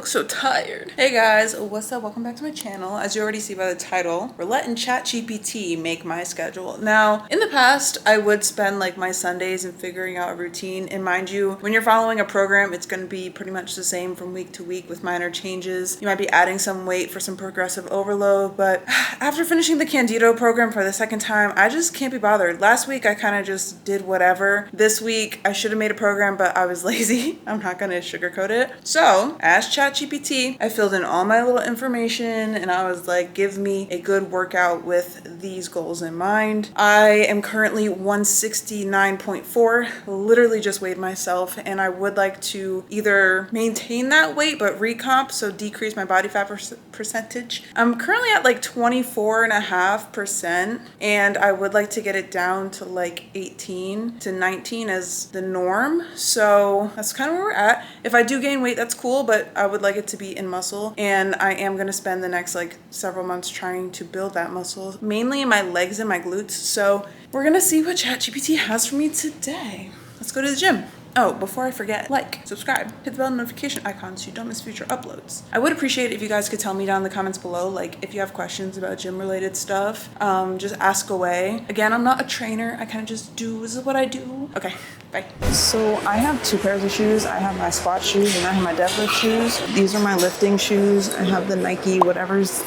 look so tired. Hey guys, what's up? Welcome back to my channel. As you already see by the title, we're letting Chat GPT make my schedule. Now, in the past, I would spend like my Sundays in figuring out a routine. And mind you, when you're following a program, it's going to be pretty much the same from week to week with minor changes. You might be adding some weight for some progressive overload, but after finishing the Candido program for the second time, I just can't be bothered. Last week, I kind of just did whatever. This week, I should have made a program, but I was lazy. I'm not going to sugarcoat it. So, as ChatGPT, I filled in all my little information and I was like, give me a good workout with these goals in mind. I am currently 169.4, literally just weighed myself, and I would like to either maintain that weight but recomp, so decrease my body fat percentage. I'm currently at like 24.5%, and I would like to get it down to like 18 to 19 as the norm. So that's kind of where we're at. If I do gain weight, that's cool, but I would like it to be in muscle, and I am going to spend the next like several months trying to build that muscle, mainly in my legs and my glutes. So we're going to see what ChatGPT has for me today. Let's go to the gym. Oh, before I forget, like, subscribe, hit the bell notification icon so you don't miss future uploads. I would appreciate it if you guys could tell me down in the comments below, like, if you have questions about gym related stuff, just ask away. Again, I'm not a trainer. I kind of just do, this is what I do. Okay, bye. So I have two pairs of shoes. I have my squat shoes and I have my deadlift shoes. These are my lifting shoes. I have the Nike whatevers.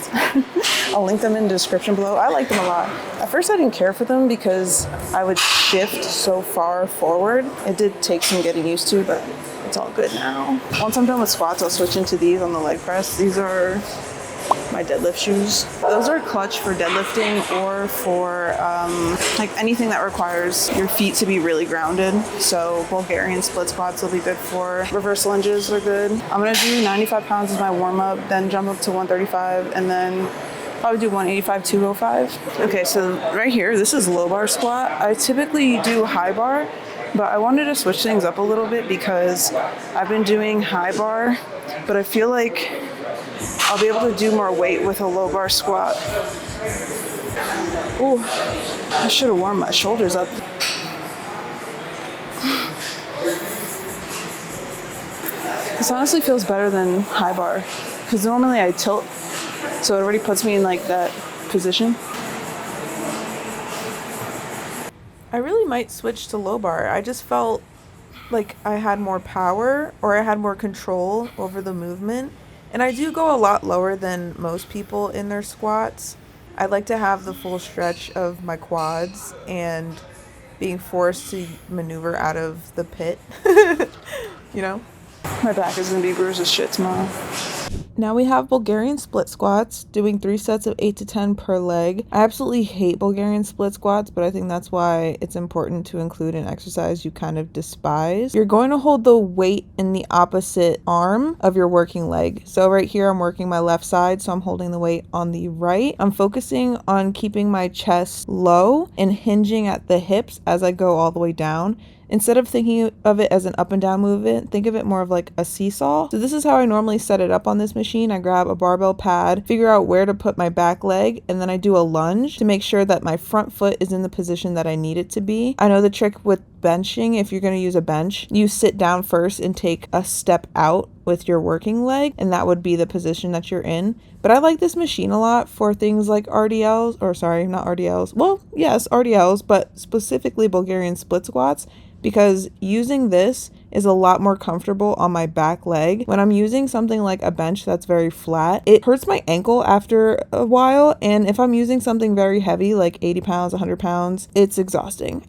I'll link them in the description below. I like them a lot. At first I didn't care for them because I would shift so far forward. It did take some getting used to, but it's all good now. Once I'm done with squats, I'll switch into these on the leg press. These are my deadlift shoes. Those are clutch for deadlifting or for like anything that requires your feet to be really grounded. So Bulgarian split squats will be good for. Reverse lunges are good. I'm gonna do 95 pounds as my warm up, then jump up to 135, and then probably do 185, 205. Okay, so right here, this is low bar squat. I typically do high bar, but I wanted to switch things up a little bit because I've been doing high bar, but I feel like I'll be able to do more weight with a low bar squat. Ooh, I should have warmed my shoulders up. This honestly feels better than high bar because normally I tilt, so it already puts me in like that position. I really might switch to low bar. I just felt like I had more power or I had more control over the movement. And I do go a lot lower than most people in their squats. I like to have the full stretch of my quads and being forced to maneuver out of the pit. You know? My back is going to be bruised as shit tomorrow. Now we have Bulgarian split squats, doing 3 sets of 8 to 10 per leg. I absolutely hate Bulgarian split squats, but I think that's why it's important to include an exercise you kind of despise. You're going to hold the weight in the opposite arm of your working leg. So right here, I'm working my left side, so I'm holding the weight on the right. I'm focusing on keeping my chest low and hinging at the hips as I go all the way down. Instead of thinking of it as an up and down movement, think of it more of like a seesaw. So this is how I normally set it up on this machine. I grab a barbell pad, figure out where to put my back leg, and then I do a lunge to make sure that my front foot is in the position that I need it to be. I know the trick with benching, if you're going to use a bench, you sit down first and take a step out with your working leg, and that would be the position that you're in. But I like this machine a lot for things like RDLs, or sorry, not RDLs. Well, yes, RDLs, but specifically Bulgarian split squats, because using this is a lot more comfortable on my back leg. When I'm using something like a bench that's very flat, it hurts my ankle after a while, and if I'm using something very heavy like 80 pounds, 100 pounds, it's exhausting.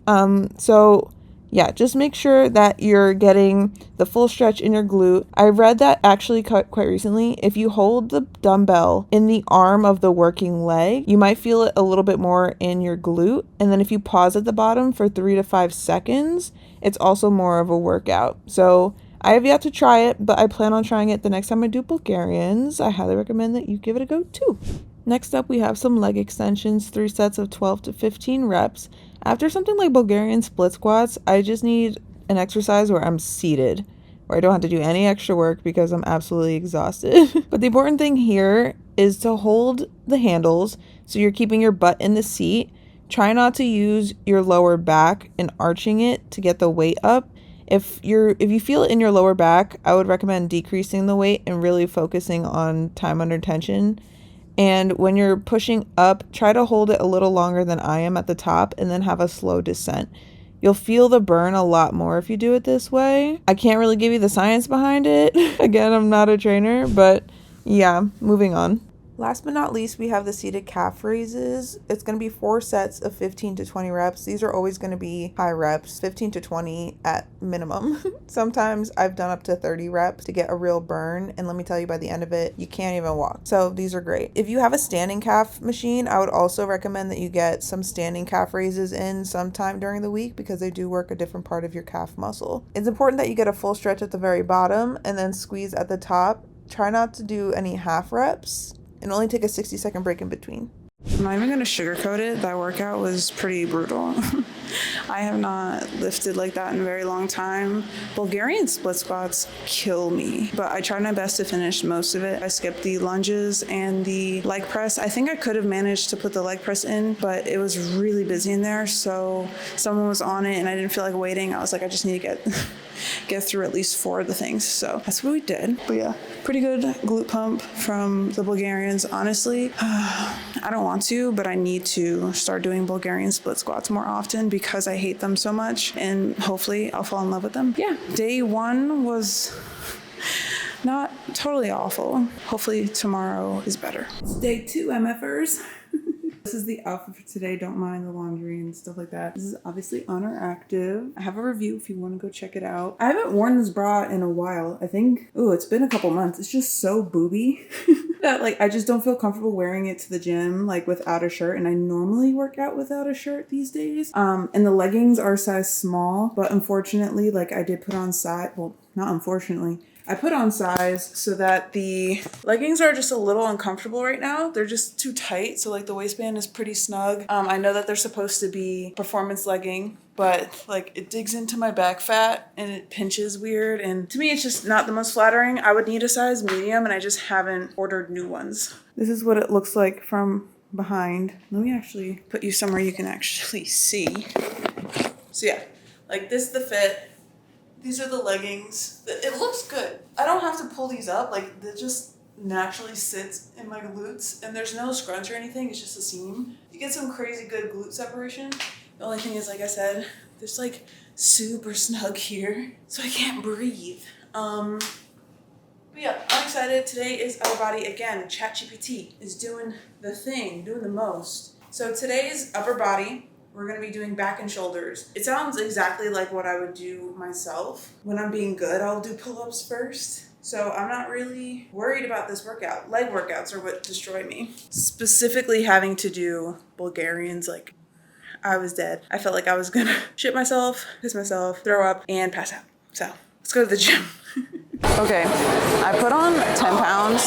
So yeah, just make sure that you're getting the full stretch in your glute. I read that actually quite recently, if you hold the dumbbell in the arm of the working leg, you might feel it a little bit more in your glute. And then if you pause at the bottom for 3 to 5 seconds, it's also more of a workout. So I have yet to try it, but I plan on trying it the next time I do Bulgarians. I highly recommend that you give it a go too. Next up, we have some leg extensions, 3 sets of 12 to 15 reps. After something like Bulgarian split squats, I just need an exercise where I'm seated, where I don't have to do any extra work because I'm absolutely exhausted. But the important thing here is to hold the handles so you're keeping your butt in the seat. Try not to use your lower back and arching it to get the weight up, If you feel it in your lower back, I would recommend decreasing the weight and really focusing on time under tension. And when you're pushing up, try to hold it a little longer than I am at the top and then have a slow descent. You'll feel the burn a lot more if you do it this way. I can't really give you the science behind it. Again, I'm not a trainer, but yeah, moving on. Last but not least, we have the seated calf raises. It's going to be 4 sets of 15 to 20 reps. These are always going to be high reps, 15 to 20 at minimum. Sometimes I've done up to 30 reps to get a real burn, and let me tell you, by the end of it, you can't even walk. So these are great. If you have a standing calf machine, I would also recommend that you get some standing calf raises in sometime during the week because they do work a different part of your calf muscle. It's important that you get a full stretch at the very bottom and then squeeze at the top. Try not to do any half reps and only take a 60-second break in between. I'm not even going to sugarcoat it. That workout was pretty brutal. I have not lifted like that in a very long time. Bulgarian split squats kill me, but I tried my best to finish most of it. I skipped the lunges and the leg press. I think I could have managed to put the leg press in, but it was really busy in there, so someone was on it and I didn't feel like waiting. I was like, I just need to get through at least 4 of the things. So that's what we did. But yeah, pretty good glute pump from the Bulgarians. Honestly, I don't want to, but I need to start doing Bulgarian split squats more often because I hate them so much, and hopefully I'll fall in love with them. Yeah, day 1 was not totally awful. Hopefully tomorrow is better. It's day 2, MFers. This is the outfit for today. Don't mind the laundry and stuff like that. This is obviously Honor Active. I have a review if you want to go check it out. I haven't worn this bra in a while. I think, it's been a couple months. It's just so booby that I just don't feel comfortable wearing it to the gym without a shirt. And I normally work out without a shirt these days. And the leggings are size small, but unfortunately, I did put on size, well, not unfortunately, I put on size so that the leggings are just a little uncomfortable right now. They're just too tight. So the waistband is pretty snug. I know that they're supposed to be performance legging, but it digs into my back fat and it pinches weird. And to me, it's just not the most flattering. I would need a size medium and I just haven't ordered new ones. This is what it looks like from behind. Let me actually put you somewhere you can actually see. So yeah, this is the fit. These are the leggings. It looks good. I don't have to pull these up. It just naturally sits in my glutes. And there's no scrunch or anything. It's just a seam. You get some crazy good glute separation. The only thing is, like I said, there's super snug here. So I can't breathe. But yeah, I'm excited. Today is upper body again. Chat GPT is doing the thing, doing the most. So today's upper body, we're going to be doing back and shoulders. It sounds exactly like what I would do myself. When I'm being good, I'll do pull-ups first. So I'm not really worried about this workout. Leg workouts are what destroy me. Specifically having to do Bulgarians, I was dead. I felt like I was going to shit myself, piss myself, throw up, and pass out. So let's go to the gym. Okay, I put on 10 pounds,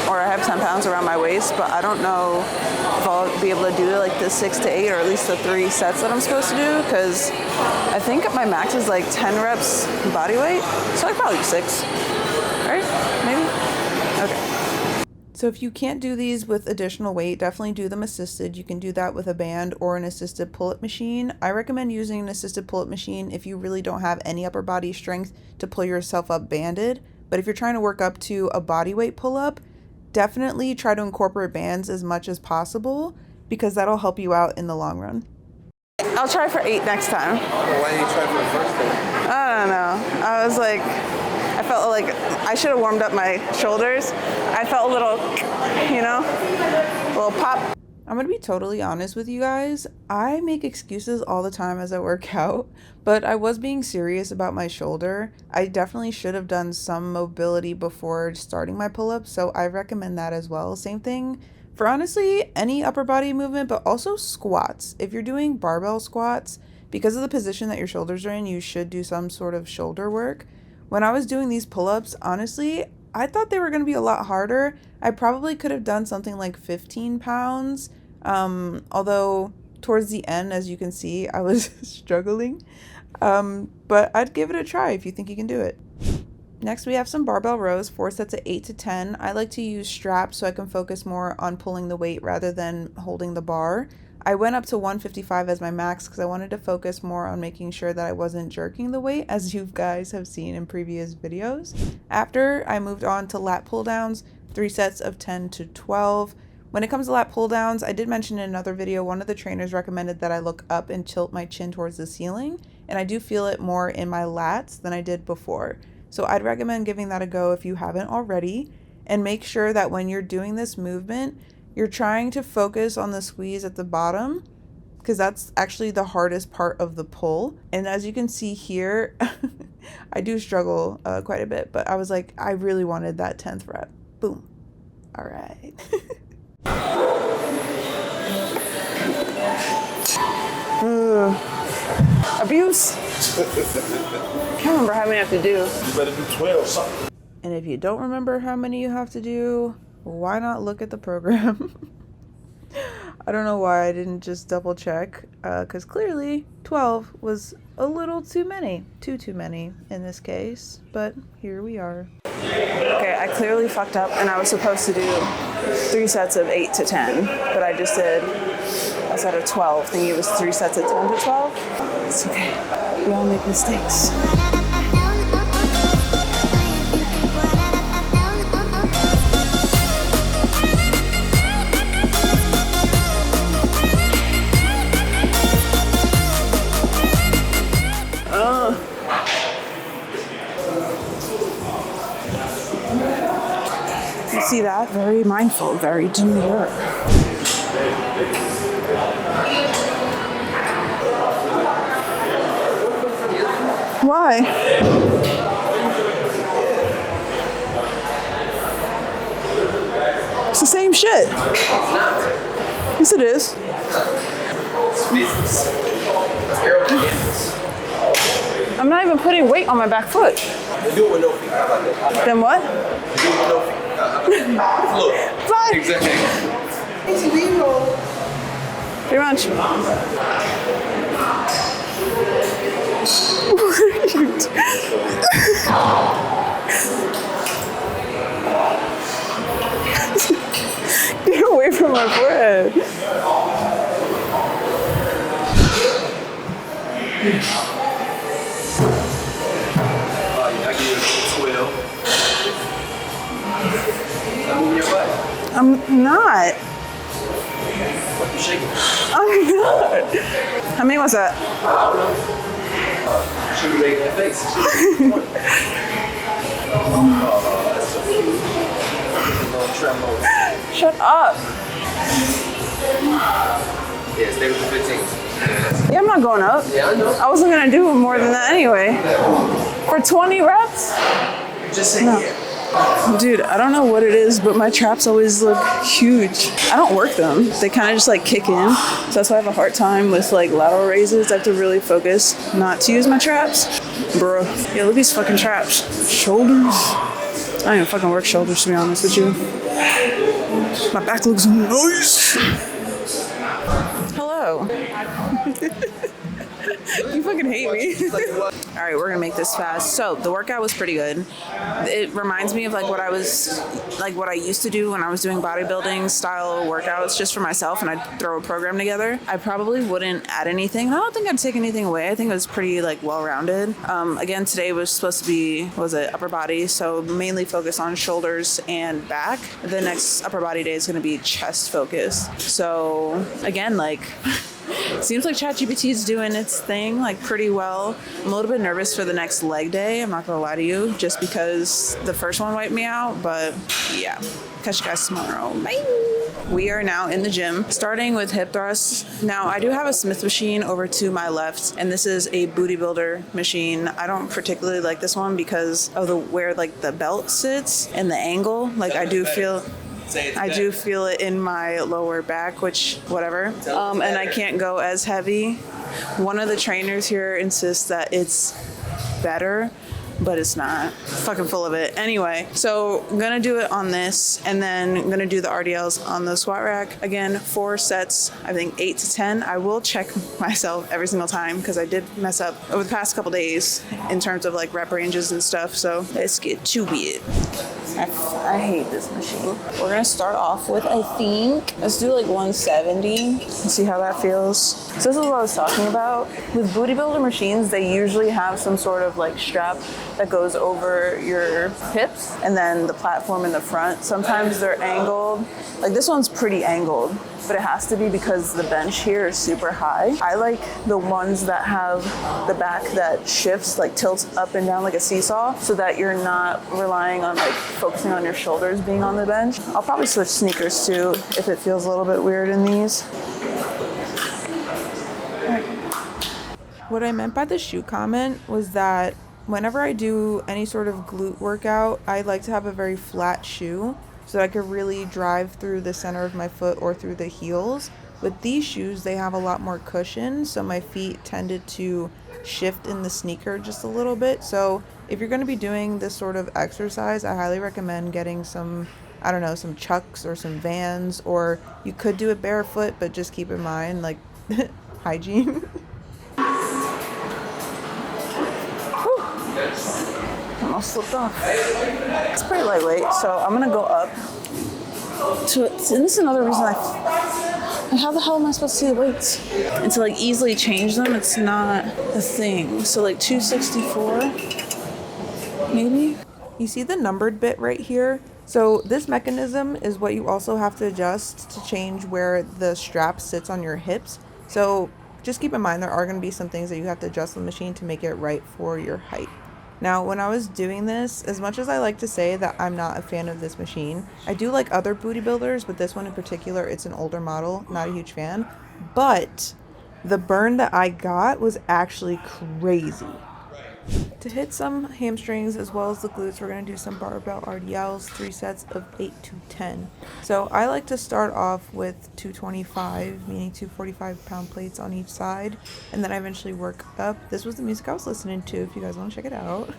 or I have 10 pounds around my waist, but I don't know if I'll be able to do the 6 to 8 or at least the 3 sets that I'm supposed to do, because I think my max is 10 reps body weight, so probably 6, right? Maybe? Okay. So if you can't do these with additional weight, definitely do them assisted. You can do that with a band or an assisted pull-up machine. I recommend using an assisted pull-up machine if you really don't have any upper body strength to pull yourself up banded. But if you're trying to work up to a body weight pull-up, definitely try to incorporate bands as much as possible because that'll help you out in the long run. I'll try for 8 next time. Why didn't you try for the first time? I don't know. I felt like I should have warmed up my shoulders. I felt a little, a little pop. I'm going to be totally honest with you guys. I make excuses all the time as I work out, but I was being serious about my shoulder. I definitely should have done some mobility before starting my pull-ups, so I recommend that as well. Same thing for honestly any upper body movement, but also squats. If you're doing barbell squats, because of the position that your shoulders are in, you should do some sort of shoulder work. When I was doing these pull-ups, honestly, I thought they were going to be a lot harder. I probably could have done something like 15 pounds, although towards the end, as you can see, I was struggling. But I'd give it a try if you think you can do it. Next, we have some barbell rows, 4 sets of 8 to 10. I like to use straps so I can focus more on pulling the weight rather than holding the bar. I went up to 155 as my max because I wanted to focus more on making sure that I wasn't jerking the weight, as you guys have seen in previous videos. After, I moved on to lat pull downs, 3 sets of 10 to 12. When it comes to lat pull downs, I did mention in another video, one of the trainers recommended that I look up and tilt my chin towards the ceiling, and I do feel it more in my lats than I did before. So I'd recommend giving that a go if you haven't already, and make sure that when you're doing this movement, you're trying to focus on the squeeze at the bottom, because that's actually the hardest part of the pull. And as you can see here, I do struggle quite a bit, but I was like, I really wanted that 10th rep. Boom. All right. Abuse. Can't remember how many I have to do. You better do 12. And if you don't remember how many you have to do, why not look at the program? I don't know why I didn't just double check, because clearly 12 was a little too many. Too many in this case, but here we are. Okay, I clearly fucked up and I was supposed to do 3 sets of 8 to 10, but I just did a set of 12, thinking it was 3 sets of 10 to 12. It's okay. We all make mistakes. You see that? Very mindful, very demure. Why? It's the same shit. Yes, it is. I'm not even putting weight on my back foot. Do it with no feet. How about that? Then what? Do it with no feet. Look. Fly. Exactly. Pretty much. Get away from my forehead. I give you 12. I'm moving your butt. I'm not. What you shaking? I'm not. How many was that? Should we make that face? Oh, that's so cute. A little tremolo. Shut up. Yeah, stay with the 15s. Yeah, I'm not going up. Yeah, I know. I wasn't gonna do more than that anyway. For 20 reps? Just say yeah. Dude, I don't know what it is, but my traps always look huge. I don't work them. They kind of just like kick in. So that's why I have a hard time with like lateral raises. I have to really focus not to use my traps. Bro, yeah, look at these fucking traps. Shoulders. I don't even fucking work shoulders, to be honest with you. My back looks nice. Hello. You fucking hate me. All right, we're gonna make this fast. So the workout was pretty good. It reminds me of like what I used to do when I was doing bodybuilding style workouts just for myself, and I'd throw a program together. I probably wouldn't add anything. I don't think I'd take anything away. I think it was pretty like well-rounded. Again, today was supposed to be, upper body, so mainly focus on shoulders and back. The next upper body day is gonna be chest focused. So again, like, seems like Chat GPT is doing its thing like pretty well. I'm a little bit nervous for the next leg day, I'm not gonna lie to you, just because the first one wiped me out, but yeah. Catch you guys tomorrow. Bye. We are now in the gym, starting with hip thrusts. Now, I do have a Smith machine over to my left, and this is a booty builder machine. I don't particularly like this one because of where like the belt sits and the angle. Like I do feel it in my lower back, which whatever. And I can't go as heavy. One of the trainers here insists that it's better but it's not. Fucking full of it. Anyway, so I'm gonna do it on this, and then I'm gonna do the RDLs on the squat rack. Again, 4 sets, I think 8 to 10. I will check myself every single time because I did mess up over the past couple days in terms of like rep ranges and stuff. So let's get to it. I hate this machine. We're gonna start off with, I think, let's do like 170 and see how that feels. So this is what I was talking about. With booty builder machines, they usually have some sort of like strap that goes over your hips and then the platform in the front. Sometimes they're angled. Like this one's pretty angled, but it has to be because the bench here is super high. I like the ones that have the back that shifts, like tilts up and down like a seesaw, so that you're not relying on like focusing on your shoulders being on the bench. I'll probably switch sneakers too if it feels a little bit weird in these. What I meant by the shoe comment was that whenever I do any sort of glute workout, I like to have a very flat shoe so that I could really drive through the center of my foot or through the heels. With these shoes, they have a lot more cushion, so my feet tended to shift in the sneaker just a little bit. So if you're going to be doing this sort of exercise, I highly recommend getting some, I don't know, some Chucks or some Vans, or you could do it barefoot, but just keep in mind, like, hygiene. Almost slipped off. It's pretty lightweight, so I'm gonna go up to it. And this is another reason how the hell am I supposed to see the weights? And to like easily change them, it's not a thing. So like 264, maybe? You see the numbered bit right here? So this mechanism is what you also have to adjust to change where the strap sits on your hips. So just keep in mind there are going to be some things that you have to adjust on the machine to make it right for your height. Now, when I was doing this, as much as I like to say that I'm not a fan of this machine, I do like other booty builders, but this one in particular, it's an older model, not a huge fan. But the burn that I got was actually crazy. To hit some hamstrings as well as the glutes, we're going to do some barbell RDLs, 3 sets of 8 to 10. So I like to start off with 225, meaning 245-pound plates on each side, and then I eventually work up. This was the music I was listening to, if you guys want to check it out.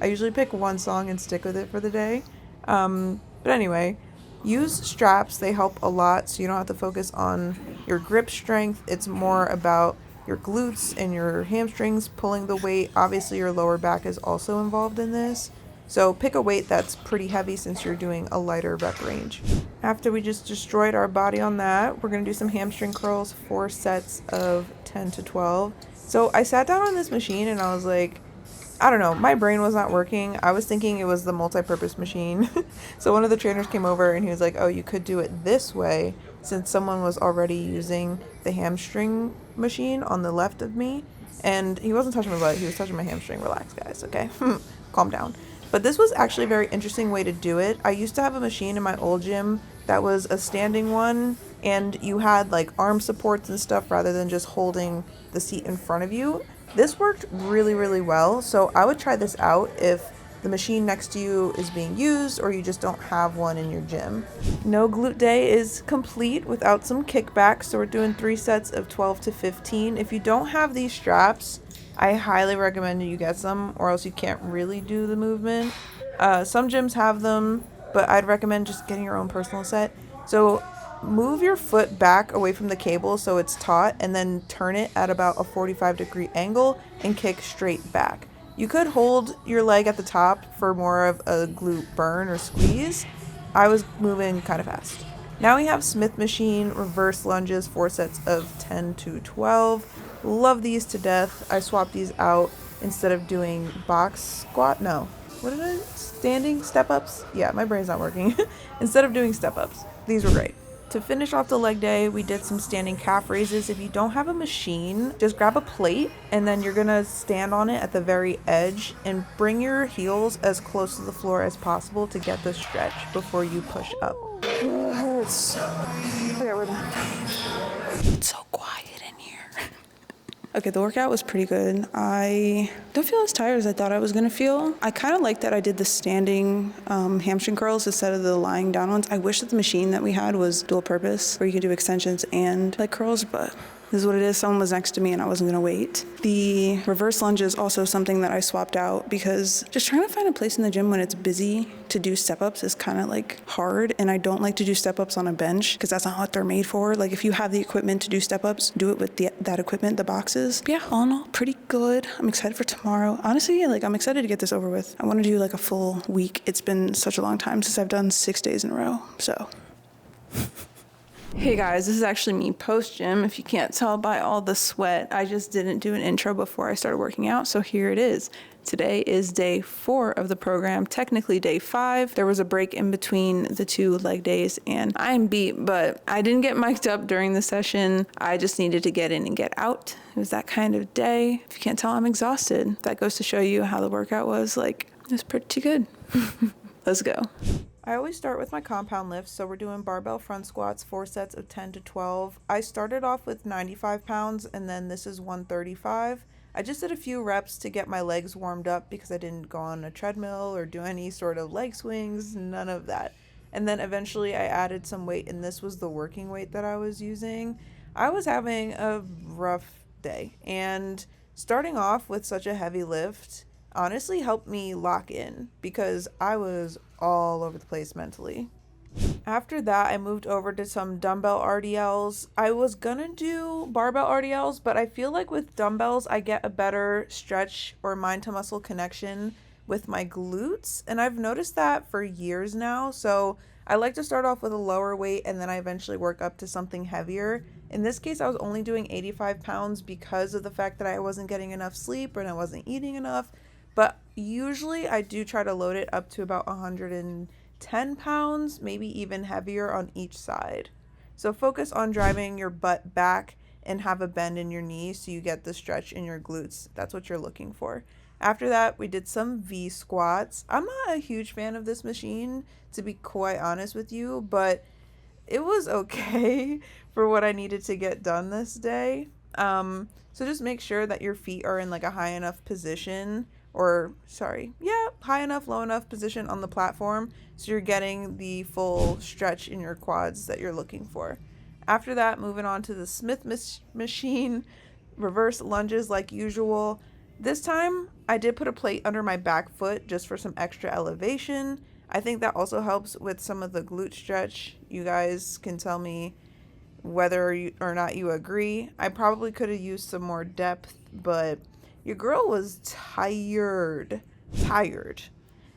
I usually pick one song and stick with it for the day. But anyway, use straps. They help a lot, so you don't have to focus on your grip strength. It's more about your glutes and your hamstrings pulling the weight. Obviously your lower back is also involved in this, so pick a weight that's pretty heavy since you're doing a lighter rep range. After we just destroyed our body on that, we're going to do some hamstring curls, 4 sets of 10 to 12. So I sat down on this machine and I was like, I don't know, my brain was not working. I was thinking it was the multi-purpose machine. So one of the trainers came over and he was like, oh, you could do it this way, since someone was already using the hamstring machine on the left of me. And he wasn't touching my butt, he was touching my hamstring. Relax, guys, okay? Calm down. But this was actually a very interesting way to do it. I used to have a machine in my old gym that was a standing one, and you had like arm supports and stuff rather than just holding the seat in front of you. This worked really, really well, so I would try this out if the machine next to you is being used or you just don't have one in your gym. No glute day is complete without some kickbacks, so we're doing 3 sets of 12 to 15. If you don't have these straps, I highly recommend you get some, or else you can't really do the movement. Some gyms have them, but I'd recommend just getting your own personal set. So move your foot back away from the cable so it's taut, and then turn it at about a 45-degree angle and kick straight back. You could hold your leg at the top for more of a glute burn or squeeze. I was moving kind of fast. Now we have Smith machine reverse lunges, 4 sets of 10 to 12. Love these to death. I swapped these out instead of doing box squat. No, what did I? Standing step ups? Yeah, my brain's not working. Instead of doing step ups. These were great. To finish off the leg day, we did some standing calf raises. If you don't have a machine, just grab a plate and then you're gonna stand on it at the very edge and bring your heels as close to the floor as possible to get the stretch before you push up. It hurts. Okay, we're done. It's so quiet in here. Okay, the workout was pretty good. I don't feel as tired as I thought I was gonna feel. I kind of like that I did the standing hamstring curls instead of the lying down ones. I wish that the machine that we had was dual purpose, where you could do extensions and leg curls, but This is what it is. Someone was next to me and I wasn't going to wait. The reverse lunge is also something that I swapped out because just trying to find a place in the gym when it's busy to do step-ups is kind of like hard. And I don't like to do step-ups on a bench because that's not what they're made for. Like if you have the equipment to do step-ups, do it with that equipment, the boxes. But yeah, all in all, pretty good. I'm excited for tomorrow. Honestly, like I'm excited to get this over with. I want to do like a full week. It's been such a long time since I've done 6 days in a row. So... Hey guys, this is actually me post-gym. If you can't tell by all the sweat, I just didn't do an intro before I started working out, so here it is. Today is day 4 of the program, technically day 5. There was a break in between the 2 leg days, and I'm beat, but I didn't get mic'd up during the session. I just needed to get in and get out. It was that kind of day. If you can't tell, I'm exhausted. That goes to show you how the workout was. Like, it was pretty good. Let's go. I always start with my compound lifts, so we're doing barbell front squats, 4 sets of 10 to 12. I started off with 95 pounds, and then this is 135. I just did a few reps to get my legs warmed up because I didn't go on a treadmill or do any sort of leg swings, none of that. And then eventually I added some weight, and this was the working weight that I was using. I was having a rough day, and starting off with such a heavy lift honestly helped me lock in because I was all over the place mentally. After that, I moved over to some dumbbell RDLs. I was gonna do barbell RDLs, but I feel like with dumbbells, I get a better stretch or mind to muscle connection with my glutes. And I've noticed that for years now. So I like to start off with a lower weight and then I eventually work up to something heavier. In this case, I was only doing 85 pounds because of the fact that I wasn't getting enough sleep and I wasn't eating enough. But usually I do try to load it up to about 110 pounds, maybe even heavier on each side. So focus on driving your butt back and have a bend in your knees so you get the stretch in your glutes. That's what you're looking for. After that, we did some V squats. I'm not a huge fan of this machine, to be quite honest with you, but it was okay for what I needed to get done this day. So just make sure that your feet are in like a high enough position high enough, low enough position on the platform so you're getting the full stretch in your quads that you're looking for. After that, moving on to the Smith machine, reverse lunges like usual. This time, I did put a plate under my back foot just for some extra elevation. I think that also helps with some of the glute stretch. You guys can tell me whether or not you agree. I probably could have used some more depth, but your girl was tired.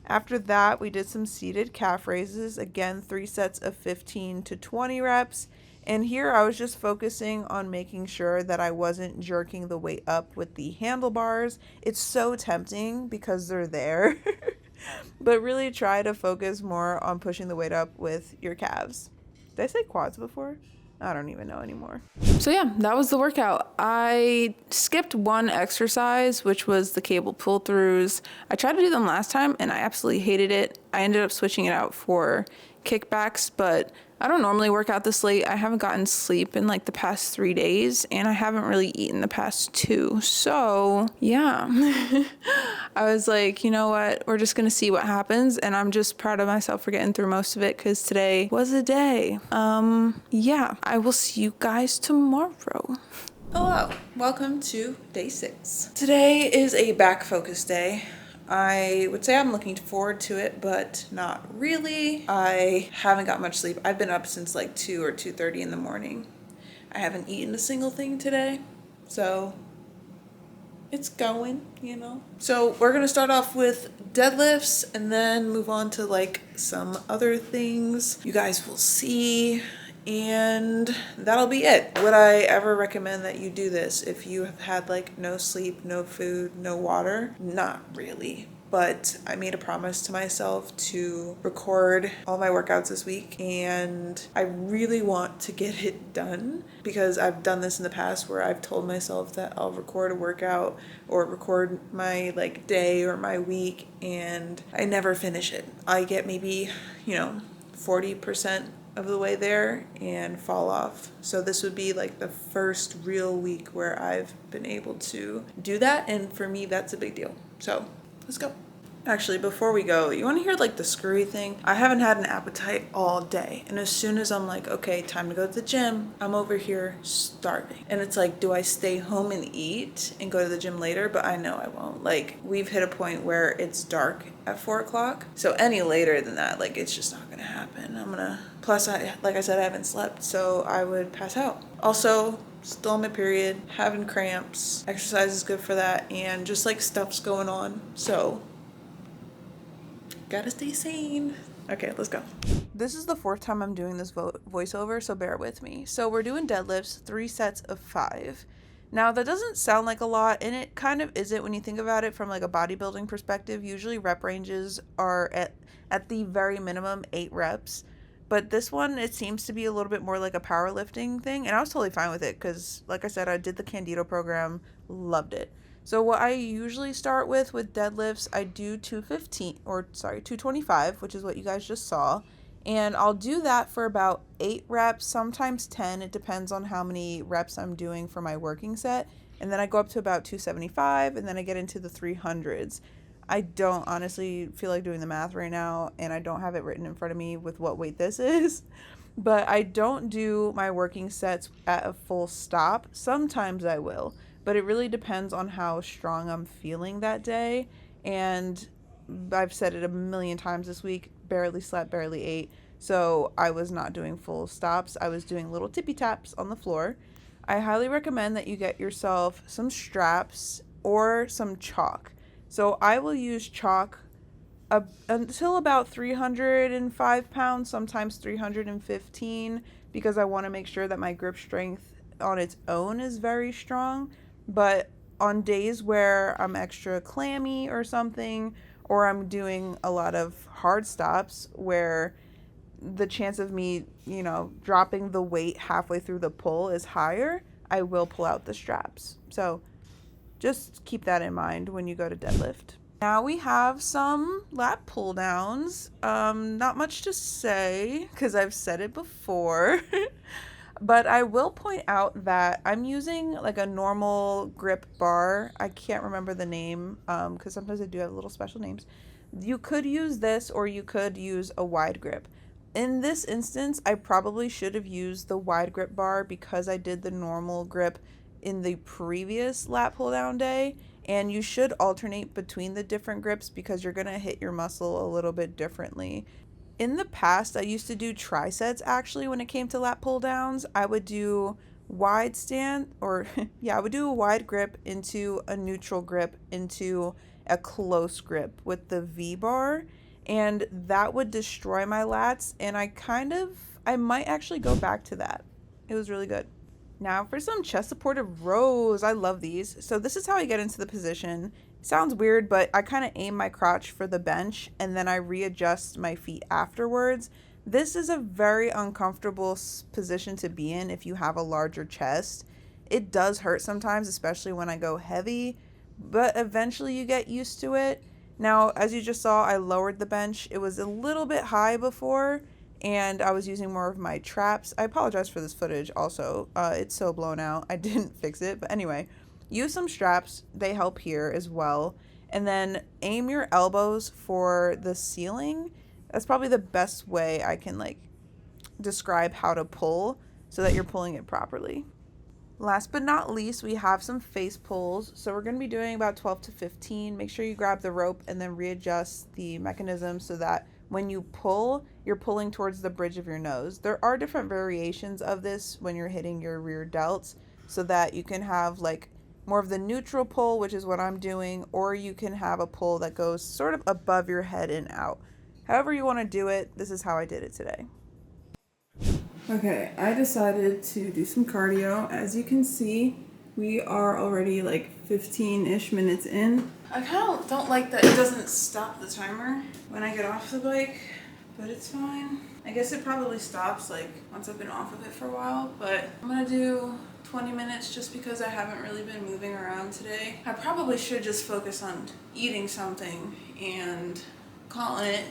After that, we did some seated calf raises. Again, 3 sets of 15 to 20 reps. And here I was just focusing on making sure that I wasn't jerking the weight up with the handlebars. It's so tempting because they're there. But really try to focus more on pushing the weight up with your calves. Did I say quads before? I don't even know anymore. So yeah, that was the workout. I skipped one exercise, which was the cable pull-throughs. I tried to do them last time and I absolutely hated it. I ended up switching it out for kickbacks, but I don't normally work out this late. I haven't gotten sleep in like the past 3 days and I haven't really eaten the past 2. So yeah, I was like, you know what? We're just going to see what happens. And I'm just proud of myself for getting through most of it because today was a day. Yeah, I will see you guys tomorrow. Hello, welcome to day 6. Today is a back focus day. I would say I'm looking forward to it, but not really. I haven't got much sleep. I've been up since like 2 or 2:30 in the morning. I haven't eaten a single thing today, so it's going, you know. So we're going to start off with deadlifts and then move on to like some other things you guys will see. And that'll be it. Would I ever recommend that you do this if you have had like no sleep, no food, no water? Not really. But I made a promise to myself to record all my workouts this week and I really want to get it done because I've done this in the past where I've told myself that I'll record a workout or record my like day or my week and I never finish it. I get maybe, 40% of the way there and fall off. So this would be like the first real week where I've been able to do that, and for me that's a big deal. So let's go. Actually, before we go, you want to hear like the screwy thing? I haven't had an appetite all day. And as soon as I'm like, okay, time to go to the gym, I'm over here starving. And it's like, do I stay home and eat and go to the gym later? But I know I won't. Like, we've hit a point where it's dark at 4 o'clock. So any later than that, like, it's just not going to happen. Plus, like I said, I haven't slept. So I would pass out. Also, still on my period, having cramps. Exercise is good for that. And just like stuff's going on. So gotta stay sane. Okay, let's go. This is the fourth time I'm doing this voiceover, so bear with me. So we're doing deadlifts, 3 sets of 5. Now that doesn't sound like a lot, and it kind of isn't when you think about it from like a bodybuilding perspective. Usually rep ranges are at the very minimum 8 reps. But this one, it seems to be a little bit more like a powerlifting thing, and I was totally fine with it because, like I said, I did the Candido program, loved it. So what I usually start with deadlifts, I do 225, which is what you guys just saw. And I'll do that for about 8 reps, sometimes 10. It depends on how many reps I'm doing for my working set. And then I go up to about 275, and then I get into the 300s. I don't honestly feel like doing the math right now, and I don't have it written in front of me with what weight this is. But I don't do my working sets at a full stop. Sometimes I will, but it really depends on how strong I'm feeling that day. And I've said it a million times this week, barely slept, barely ate. So I was not doing full stops. I was doing little tippy taps on the floor. I highly recommend that you get yourself some straps or some chalk. So I will use chalk until about 305 pounds, sometimes 315, because I want to make sure that my grip strength on its own is very strong. But on days where I'm extra clammy or something, or I'm doing a lot of hard stops where the chance of me, dropping the weight halfway through the pull is higher, I will pull out the straps. So just keep that in mind when you go to deadlift. Now we have some lat pull downs. Not much to say because I've said it before. But I will point out that I'm using like a normal grip bar. I can't remember the name because sometimes I do have little special names. You could use this or you could use a wide grip. In this instance, I probably should have used the wide grip bar because I did the normal grip in the previous lat pull down day. And you should alternate between the different grips because you're going to hit your muscle a little bit differently. In the past, I used to do trisets actually when it came to lat pull downs. I would do wide stand or yeah, I would do a wide grip into a neutral grip into a close grip with the V bar, and that would destroy my lats, and I might actually go back to that. It was really good. Now for some chest supported rows. I love these. So this is how I get into the position. Sounds weird, but I kind of aim my crotch for the bench and then I readjust my feet afterwards. This is a very uncomfortable position to be in if you have a larger chest. It does hurt sometimes, especially when I go heavy, but eventually you get used to it. Now, as you just saw, I lowered the bench. It was a little bit high before, and I was using more of my traps. I apologize for this footage also. It's so blown out. I didn't fix it, but anyway. Use some straps. They help here as well. And then aim your elbows for the ceiling. That's probably the best way I can describe how to pull so that you're pulling it properly. Last but not least, we have some face pulls. So we're going to be doing about 12 to 15. Make sure you grab the rope and then readjust the mechanism so that when you pull, you're pulling towards the bridge of your nose. There are different variations of this when you're hitting your rear delts so that you can have more of the neutral pull, which is what I'm doing, or you can have a pull that goes sort of above your head and out. However you want to do it, this is how I did it today. Okay, I decided to do some cardio. As you can see, we are already 15-ish minutes in. I kind of don't like that it doesn't stop the timer when I get off the bike, but it's fine. I guess it probably stops once I've been off of it for a while, but I'm gonna do 20 minutes just because I haven't really been moving around today. I probably should just focus on eating something and calling it,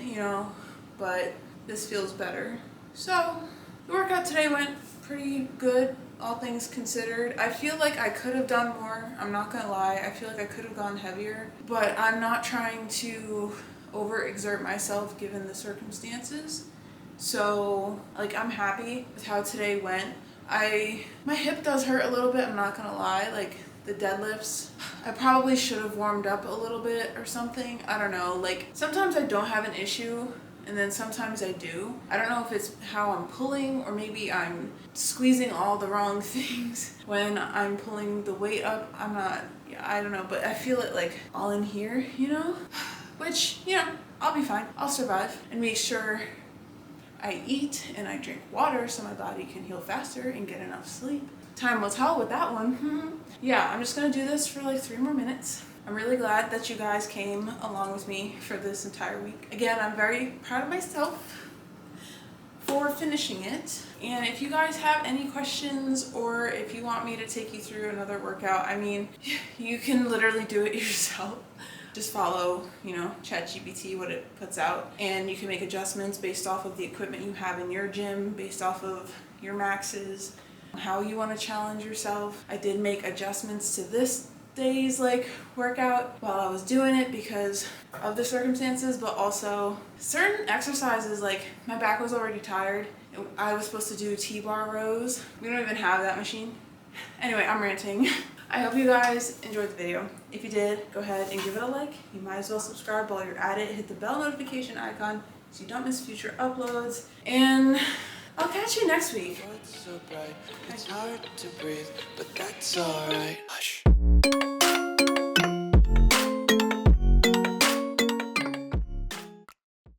but this feels better. So the workout today went pretty good. all things considered. I feel like I could have done more. I'm not gonna lie. I feel like I could have gone heavier, but I'm not trying to overexert myself given the circumstances. So, like, I'm happy with how today went. My hip does hurt a little bit, I'm not gonna lie. Like, the deadlifts, I probably should have warmed up a little bit or something. I don't know. Like, sometimes I don't have an issue, and then sometimes I do. I don't know if it's how I'm pulling, or maybe I'm squeezing all the wrong things when I'm pulling the weight up. I don't know, but I feel it like all in here, you know? Which, you know, I'll be fine. I'll survive and make sure I eat and I drink water so my body can heal faster and get enough sleep. Time will tell with that one. Yeah, I'm just gonna do this for like 3 more minutes. I'm really glad that you guys came along with me for this entire week. Again, I'm very proud of myself for finishing it. And if you guys have any questions, or if you want me to take you through another workout, I mean, you can literally do it yourself. Just follow, you know, Chat GPT, what it puts out, and you can make adjustments based off of the equipment you have in your gym, based off of your maxes, how you want to challenge yourself. I did make adjustments to this day's like workout while I was doing it because of the circumstances, but also certain exercises, like my back was already tired. I was supposed to do T-bar rows. We don't even have that machine. Anyway, I'm ranting. I hope you guys enjoyed the video. If you did, go ahead and give it a like. You might as well subscribe while you're at it. Hit the bell notification icon so you don't miss future uploads. And I'll catch you next week. So bright, it's hard to breathe, but that's alright. Hush.